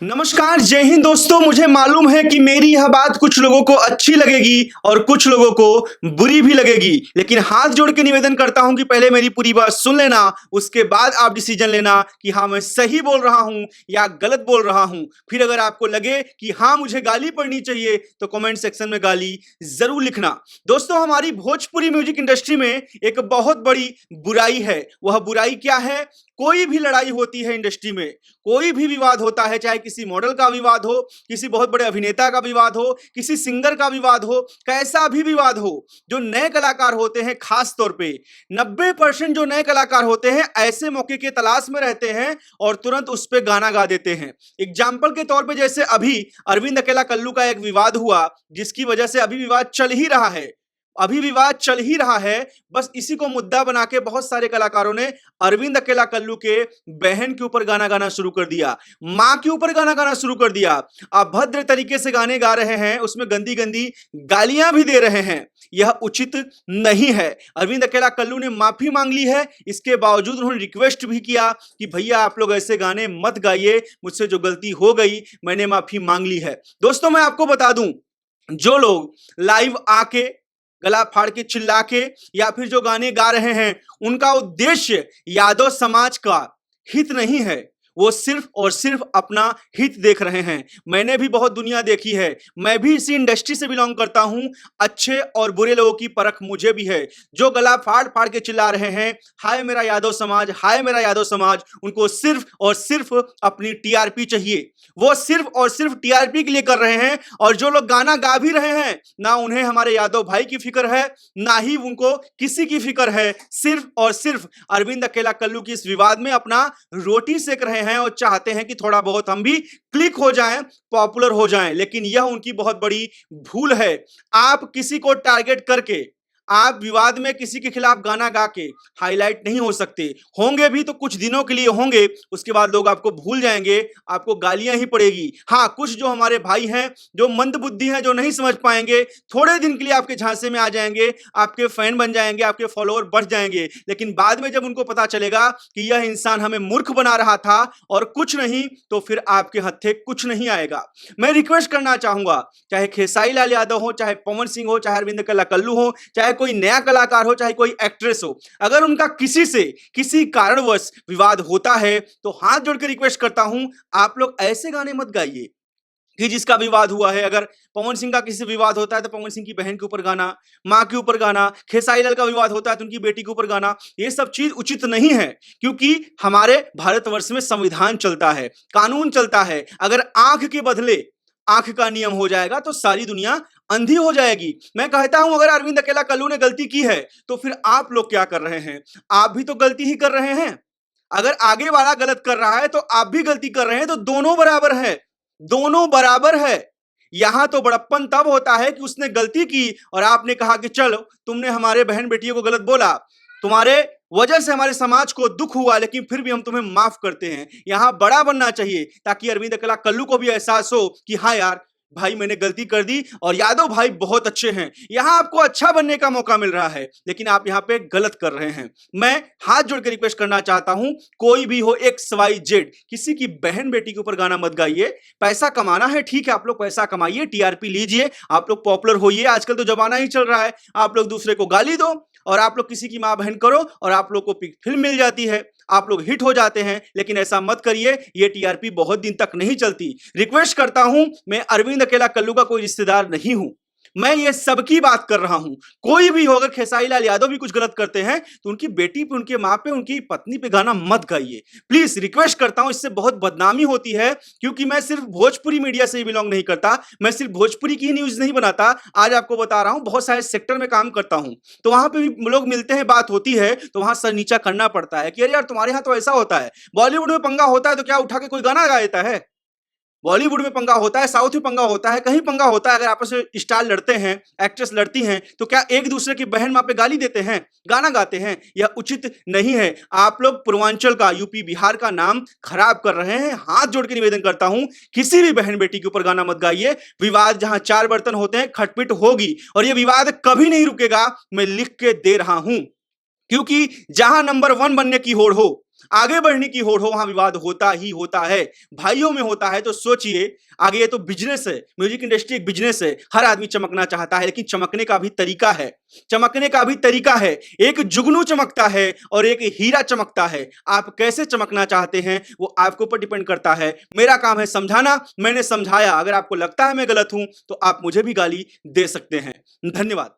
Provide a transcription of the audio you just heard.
नमस्कार, जय हिंद दोस्तों। मुझे मालूम है कि मेरी यह बात कुछ लोगों को अच्छी लगेगी और कुछ लोगों को बुरी भी लगेगी, लेकिन हाथ जोड़ के निवेदन करता हूं कि पहले मेरी पूरी बात सुन लेना, उसके बाद आप डिसीजन लेना कि हाँ मैं सही बोल रहा हूं या गलत बोल रहा हूं। फिर अगर आपको लगे कि हाँ मुझे गाली पड़नी चाहिए तो कमेंट सेक्शन में गाली जरूर लिखना। दोस्तों, हमारी भोजपुरी म्यूजिक इंडस्ट्री में एक बहुत बड़ी बुराई है। वह बुराई क्या है? कोई भी लड़ाई होती है इंडस्ट्री में, कोई भी विवाद होता है, चाहे किसी मॉडल का विवाद हो, किसी बहुत बड़े अभिनेता का विवाद हो, किसी सिंगर का विवाद हो, कैसा भी विवाद हो, जो नए कलाकार होते हैं खास तौर पे 90% जो नए कलाकार होते हैं ऐसे मौके के तलाश में रहते हैं और तुरंत उस पर गाना गा देते हैं। एग्जाम्पल के तौर पे जैसे अभी अरविंद अकेला कल्लू का एक विवाद हुआ, जिसकी वजह से अभी विवाद चल ही रहा है। अभी विवाद चल ही रहा है। बस इसी को मुद्दा बना के बहुत सारे कलाकारों ने अरविंद अकेला कल्लू के बहन के ऊपर गाना गाना शुरू कर दिया, मां के ऊपर गाना गाना शुरू कर दिया। अभद्र तरीके से गाने गा रहे हैं, उसमें गंदी गंदी गालियां भी दे रहे हैं। यह उचित नहीं है। अरविंद अकेला कल्लू ने माफी मांग ली है, इसके बावजूद उन्होंने रिक्वेस्ट भी किया कि भैया आप लोग ऐसे गाने मत गाइए, मुझसे जो गलती हो गई मैंने माफी मांग ली है। दोस्तों, मैं आपको बता दूं, जो लोग लाइव आके गला फाड़ के चिल्ला के या फिर जो गाने गा रहे हैं, उनका उद्देश्य यादव समाज का हित नहीं है। वो सिर्फ और सिर्फ अपना हित देख रहे हैं। मैंने भी बहुत दुनिया देखी है, मैं भी इसी इंडस्ट्री से बिलोंग करता हूं। अच्छे और बुरे लोगों की परख मुझे भी है। जो गला फाड़ फाड़ के चिल्ला रहे हैं हाय मेरा यादव समाज, हाय मेरा यादव समाज, उनको सिर्फ और सिर्फ अपनी टीआरपी चाहिए। वो सिर्फ और सिर्फ टीआरपी के लिए कर रहे हैं। और जो लोग गाना गा भी रहे हैं, ना उन्हें हमारे यादव भाई की फिक्र है, ना ही उनको किसी की फिक्र है। सिर्फ और सिर्फ अरविंद अकेला कल्लू की इस विवाद में अपना रोटी सेक रहे हैं और चाहते हैं कि थोड़ा बहुत हम भी क्लिक हो जाएं, पॉपुलर हो जाएं। लेकिन यह उनकी बहुत बड़ी भूल है। आप किसी को टारगेट करके, आप विवाद में किसी के खिलाफ गाना गा के हाईलाइट नहीं हो सकते। होंगे भी तो कुछ दिनों के लिए होंगे, उसके बाद लोग आपको भूल जाएंगे, आपको गालियां ही पड़ेगी। हाँ, कुछ जो हमारे भाई हैं, जो मंदबुद्धि हैं, जो नहीं समझ पाएंगे, थोड़े दिन के लिए आपके झांसे में आ जाएंगे, आपके फैन बन जाएंगे, आपके फॉलोअर बढ़ जाएंगे। लेकिन बाद में जब उनको पता चलेगा कि यह इंसान हमें मूर्ख बना रहा था और कुछ नहीं, तो फिर आपके हत्थे कुछ नहीं आएगा। मैं रिक्वेस्ट करना चाहूंगा, चाहे खेसारी लाल यादव हो, चाहे पवन सिंह हो, चाहे अरविंद कल्ला कल्लू हो, चाहे कोई नया कलाकार हो, चाहे कोई एक्ट्रेस हो, अगर उनका किसी से किसी कारणवश विवाद होता है तो हाथ जोड़ के रिक्वेस्ट करता हूं, आप लोग ऐसे गाने मत गाइए कि जिसका विवाद हुआ है। अगर पवन सिंह का किसी से विवाद होता है तो पवन सिंह की बहन के ऊपर गाना, मां के ऊपर गाना, खेसारी लाल का विवाद होता है तो उनकी बेटी के ऊपर गाना, ये सब चीज उचित नहीं है। क्योंकि हमारे भारतवर्ष में संविधान चलता है, कानून चलता है। अगर आंख के बदले आंख का नियम हो जाएगा तो सारी दुनिया अंधी हो जाएगी। मैं कहता हूं, अगर अरविंद अकेला कल्लू ने गलती की है तो फिर आप लोग क्या कर रहे हैं? आप भी तो गलती ही कर रहे हैं। अगर आगे वाला गलत कर रहा है तो आप भी गलती कर रहे हैं, तो दोनों बराबर है, दोनों बराबर है। यहां तो बड़प्पन तब होता है कि उसने गलती की और आपने कहा कि चलो तुमने हमारे बहन बेटियों को गलत बोला, तुम्हारे वजह से हमारे समाज को दुख हुआ, लेकिन फिर भी हम तुम्हें माफ करते हैं। यहां बड़ा बनना चाहिए ताकि अरविंद अकेला कल्लू को भी एहसास हो कि हाँ यार भाई मैंने गलती कर दी और यादव भाई बहुत अच्छे हैं। यहां आपको अच्छा बनने का मौका मिल रहा है, लेकिन आप यहां पे गलत कर रहे हैं। मैं हाथ जोड़ के रिक्वेस्ट करना चाहता हूं, कोई भी हो XYZ, किसी की बहन बेटी के ऊपर गाना मत गाइए। पैसा कमाना है, ठीक है, आप लोग पैसा कमाइए, टीआरपी लीजिए, आप लोग पॉपुलर होइए। आजकल तो जमाना ही चल रहा है, आप लोग दूसरे को गाली दो और आप लोग किसी की मां बहन करो और आप लोग को फिल्म मिल जाती है, आप लोग हिट हो जाते हैं। लेकिन ऐसा मत करिए, ये टीआरपी बहुत दिन तक नहीं चलती। रिक्वेस्ट करता हूं, मैं अरविंद अकेला कल्लू का कोई रिश्तेदार नहीं हूं, मैं ये सबकी बात कर रहा हूं। कोई भी हो, अगर खेसारी लाल यादव भी कुछ गलत करते हैं तो उनकी बेटी पे, उनके मां पे, उनकी पत्नी पे गाना मत गाइए, प्लीज रिक्वेस्ट करता हूं। इससे बहुत बदनामी होती है। क्योंकि मैं सिर्फ भोजपुरी मीडिया से ही बिलोंग नहीं करता, मैं सिर्फ भोजपुरी की न्यूज नहीं बनाता, आज आपको बता रहा हूं बहुत सारे सेक्टर में काम करता हूं, तो वहां पे भी लोग मिलते हैं, बात होती है तो वहां सर नीचा करना पड़ता है कि अरे यार तुम्हारे यहां तो ऐसा होता है। बॉलीवुड में पंगा होता है तो क्या उठा के कोई गाना गा देता है? बॉलीवुड में पंगा होता है, साउथ में पंगा होता है, कहीं पंगा होता है। अगर आपस में स्टार लड़ते हैं, एक्ट्रेस लड़ती हैं, तो क्या एक दूसरे की बहन मां पे गाली देते हैं, गाना गाते हैं? यह उचित नहीं है। आप लोग पूर्वांचल का, यूपी बिहार का नाम खराब कर रहे हैं। हाथ जोड़ के निवेदन करता हूं, किसी भी बहन बेटी के ऊपर गाना मत गाइए। विवाद जहां चार बर्तन होते हैं, खटपिट होगी और यह विवाद कभी नहीं रुकेगा, मैं लिख के दे रहा हूं। क्योंकि जहां नंबर 1 बनने की होड़ हो, आगे बढ़ने की होड़ हो वहां विवाद होता ही होता है। भाइयों में होता है तो सोचिए आगे। ये तो बिजनेस है, म्यूजिक इंडस्ट्री एक बिजनेस है। हर आदमी चमकना चाहता है, लेकिन चमकने का भी तरीका है। चमकने का भी तरीका है। एक जुगनू चमकता है और एक हीरा चमकता है। आप कैसे चमकना चाहते हैं वो आपके ऊपर डिपेंड करता है। मेरा काम है समझाना, मैंने समझाया। अगर आपको लगता है मैं गलत हूं तो आप मुझे भी गाली दे सकते हैं। धन्यवाद।